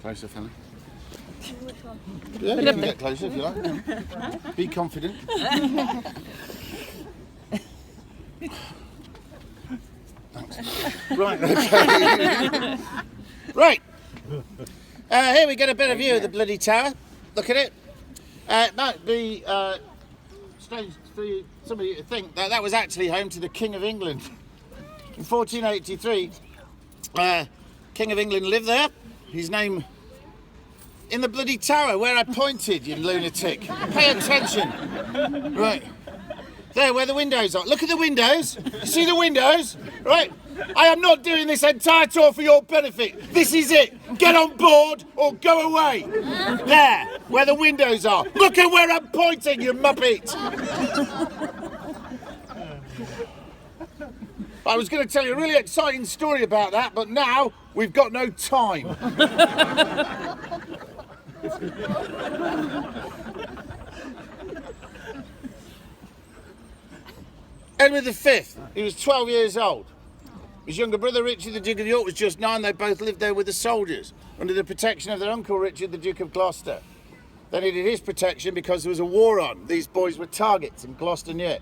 Closer, fella. Yeah, you can get closer if you like. Be confident. Thanks. Right, okay. Right. Here we get a better view of the bloody tower. Look at it. Might be strange for some of you to think that that was actually home to the King of England. In 1483, King of England lived there. His name in the bloody tower where I pointed, you lunatic. Pay attention. Right. There, where the windows are. Look at the windows. You see the windows? Right. I am not doing this entire tour for your benefit. This is it. Get on board or go away. There, where the windows are. Look at where I'm pointing, you muppet. I was going to tell you a really exciting story about that, but now we've got no time. Edward V, he was 12 years old. His younger brother, Richard the Duke of York, was just 9. They both lived there with the soldiers, under the protection of their uncle, Richard the Duke of Gloucester. They needed his protection because there was a war on. These boys were targets in Gloucester near.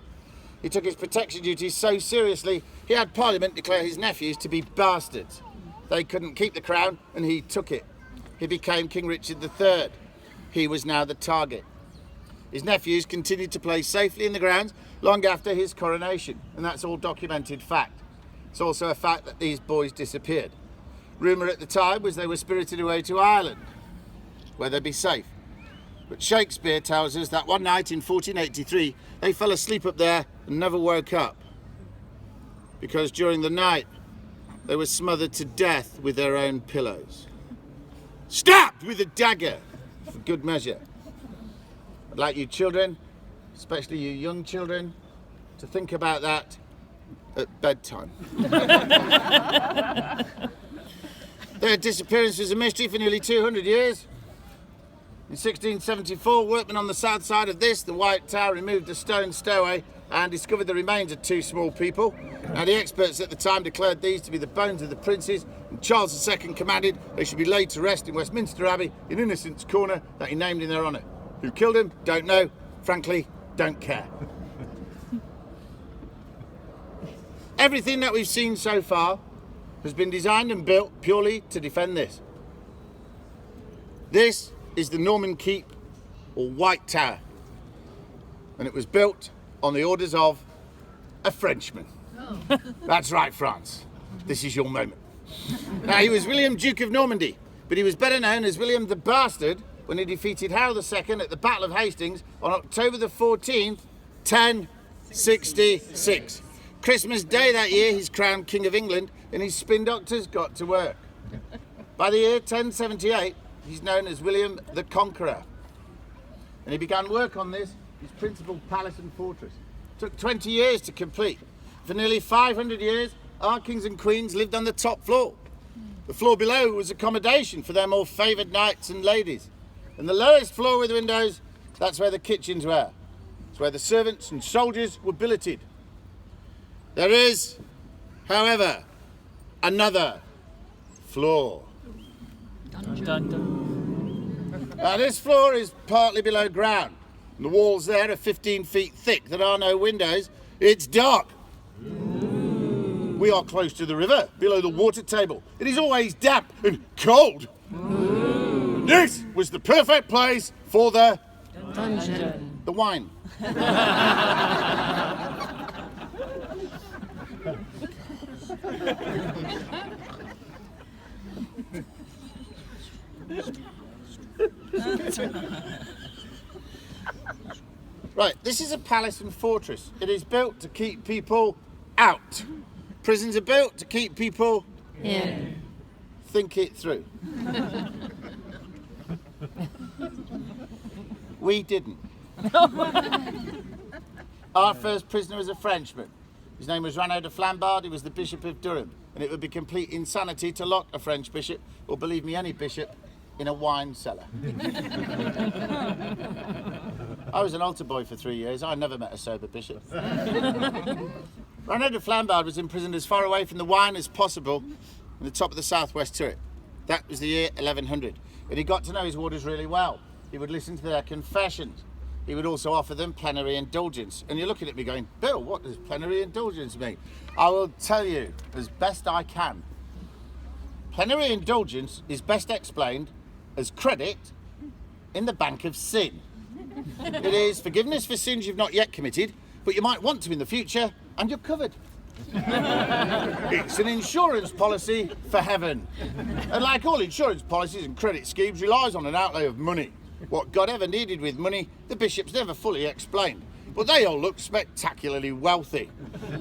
He took his protection duties so seriously, he had Parliament declare his nephews to be bastards. They couldn't keep the crown, and he took it. He became King Richard III. He was now the target. His nephews continued to play safely in the grounds long after his coronation, and that's all documented fact. It's also a fact that these boys disappeared. Rumour at the time was they were spirited away to Ireland, where they'd be safe. But Shakespeare tells us that one night in 1483, they fell asleep up there and never woke up. Because during the night, they were smothered to death with their own pillows. Stabbed with a dagger, for good measure. I'd like you children, especially you young children, to think about that at bedtime. Their disappearance was a mystery for nearly 200 years. In 1674, workmen on the south side of this, the White Tower, removed a stone stowaway and discovered the remains of 2 small people. Now, the experts at the time declared these to be the bones of the princes, and Charles II commanded they should be laid to rest in Westminster Abbey in Innocents' Corner that he named in their honour. Who killed him? Don't know. Frankly, don't care. Everything that we've seen so far has been designed and built purely to defend this. This is the Norman Keep, or White Tower, and it was built on the orders of a Frenchman. Oh. That's right, France. This is your moment. Now, he was William, Duke of Normandy, but he was better known as William the Bastard when he defeated Harold II at the Battle of Hastings on October the 14th, 1066. Christmas Day that year, he's crowned King of England, and his spin doctors got to work. By the year 1078, he's known as William the Conqueror, and he began work on this, his principal palace and fortress. It took 20 years to complete. For nearly 500 years, our kings and queens lived on the top floor. The floor below was accommodation for their more favoured knights and ladies. And the lowest floor with windows, that's where the kitchens were. It's where the servants and soldiers were billeted. There is, however, another floor. Dun, dun, dun. Now, this floor is partly below ground. And the walls there are 15 feet thick. There are no windows. It's dark. Ooh. We are close to the river, below the water table. It is always damp and cold. Ooh. This was the perfect place for the Dungeon. The wine. Right, this is a palace and fortress. It is built to keep people out. Prisons are built to keep people in. Think it through. We didn't. Our first prisoner was a Frenchman. His name was Renaud de Flambard. He was the Bishop of Durham. And it would be complete insanity to lock a French bishop, or believe me, any bishop, in a wine cellar. I was an altar boy for 3 years. I never met a sober bishop. Renaud de Flambard was imprisoned as far away from the wine as possible, on the top of the southwest turret. That was the year 1100. And he got to know his warders really well. He would listen to their confessions. He would also offer them plenary indulgence. And you're looking at me going, Bill, what does plenary indulgence mean? I will tell you as best I can. Plenary indulgence is best explained as credit in the bank of sin. It is forgiveness for sins you've not yet committed, but you might want to in the future, and you're covered. It's an insurance policy for heaven. And like all insurance policies and credit schemes, relies on an outlay of money. What God ever needed with money, the bishops never fully explained. But they all look spectacularly wealthy.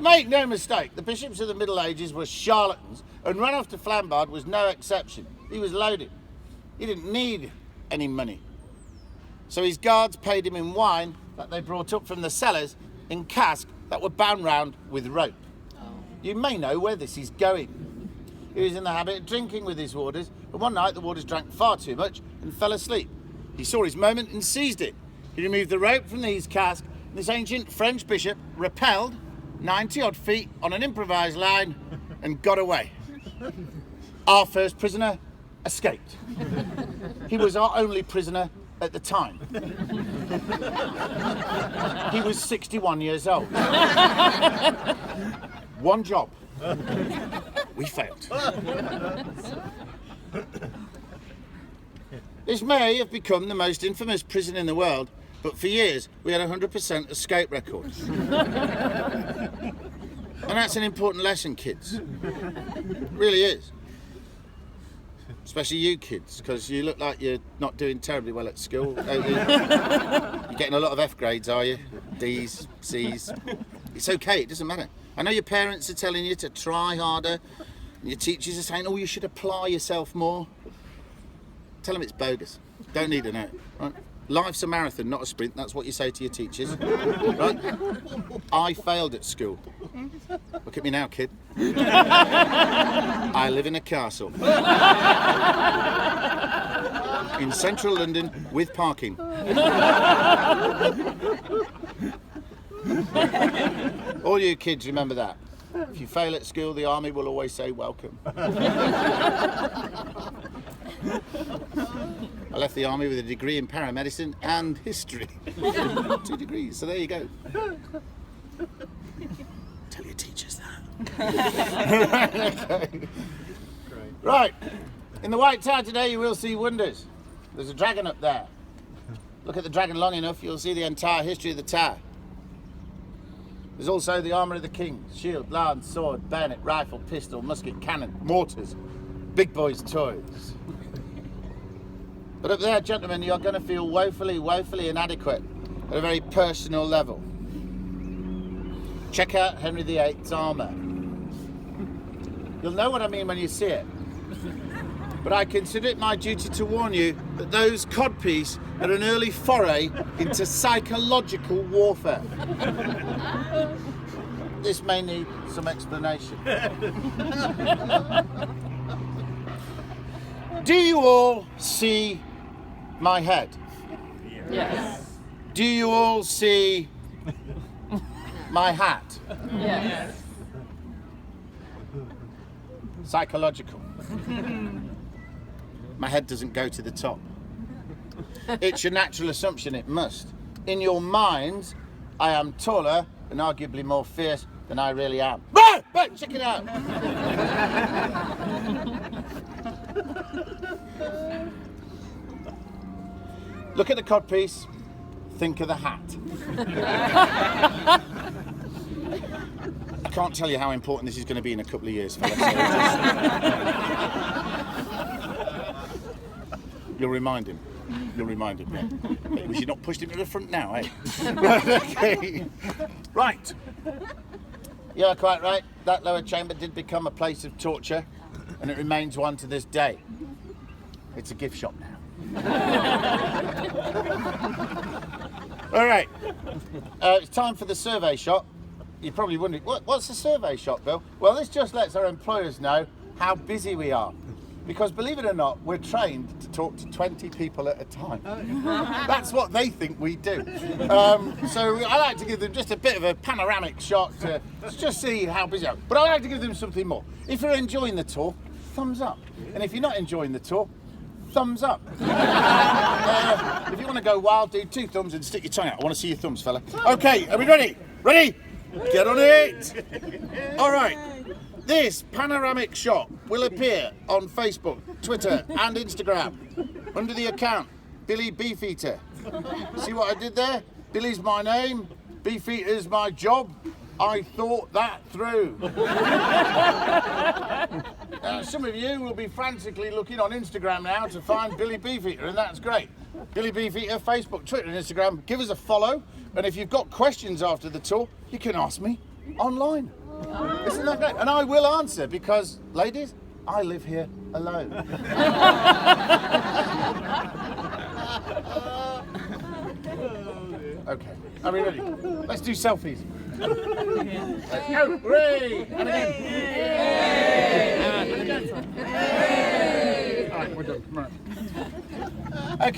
Make no mistake, the bishops of the Middle Ages were charlatans, and Ranulph de Flambard was no exception. He was loaded. He didn't need any money. So his guards paid him in wine that they brought up from the cellars in casks that were bound round with rope. You may know where this is going. He was in the habit of drinking with his warders, but one night the warders drank far too much and fell asleep. He saw his moment and seized it. He removed the rope from these casks, and this ancient French bishop rappelled 90 odd feet on an improvised line and got away. Our first prisoner escaped. He was our only prisoner at the time. He was 61 years old. One job. We failed. This may have become the most infamous prison in the world, but for years we had 100% escape record. And that's an important lesson, kids. It really is. Especially you kids, because you look like you're not doing terribly well at school. You're getting a lot of F grades, are you? D's, C's. It's okay, it doesn't matter. I know your parents are telling you to try harder, and your teachers are saying, oh, you should apply yourself more. Tell them it's bogus. Don't need to know, right? Life's a marathon, not a sprint. That's what you say to your teachers, right? I failed at school. Look at me now, kid. I live in a castle. In central London with parking. All you kids remember that. If you fail at school, the army will always say welcome. I left the army with a degree in paramedicine and history. 2 degrees, so there you go. Tell your teachers that. Okay. Right, in the White Tower today you will see wonders. There's a dragon up there. Look at the dragon long enough, you'll see the entire history of the tower. There's also the armour of the king: shield, lance, sword, bayonet, rifle, pistol, musket, cannon, mortars, big boys' toys. But up there, gentlemen, you're going to feel woefully, woefully inadequate at a very personal level. Check out Henry VIII's armour. You'll know what I mean when you see it. But I consider it my duty to warn you that those codpiece are an early foray into psychological warfare. This may need some explanation. Do you all see my head? Yes. Do you all see my hat? Yes. Psychological. My head doesn't go to the top. It's your natural assumption it must. In your minds, I am taller and arguably more fierce than I really am. But check it out. Look at the codpiece, think of the hat. I can't tell you how important this is going to be in a couple of years, fellas. You'll remind him. You'll remind him, yeah. Hey, we should not push him to the front now, eh? Right, okay. Right. You're quite right. That lower chamber did become a place of torture, and it remains one to this day. It's a gift shop now. All right. It's time for the survey shot. You're probably wondering, what's the survey shot, Bill? Well, this just lets our employers know how busy we are. Because believe it or not, we're trained to talk to 20 people at a time. That's what they think we do. So I like to give them just a bit of a panoramic shot to just see how busy we are. But I like to give them something more. If you're enjoying the tour, thumbs up. And if you're not enjoying the tour, thumbs up. If you want to go wild, do 2 thumbs and stick your tongue out. I want to see your thumbs, fella. Okay, are we ready? Ready? Get on it! All right. This panoramic shot will appear on Facebook, Twitter and Instagram under the account Billy Beefeater. See what I did there? Billy's my name, Beefeater's my job. I thought that through. Some of you will be frantically looking on Instagram now to find Billy Beefeater, and that's great. Billy Beefeater, Facebook, Twitter and Instagram. Give us a follow, and if you've got questions after the tour, you can ask me online. Isn't that great? And I will answer because, ladies, I live here alone. Okay, are we ready? Let's do selfies. Let's go. Hooray! And again. Yay! And again. All right, we're done. Right. Okay.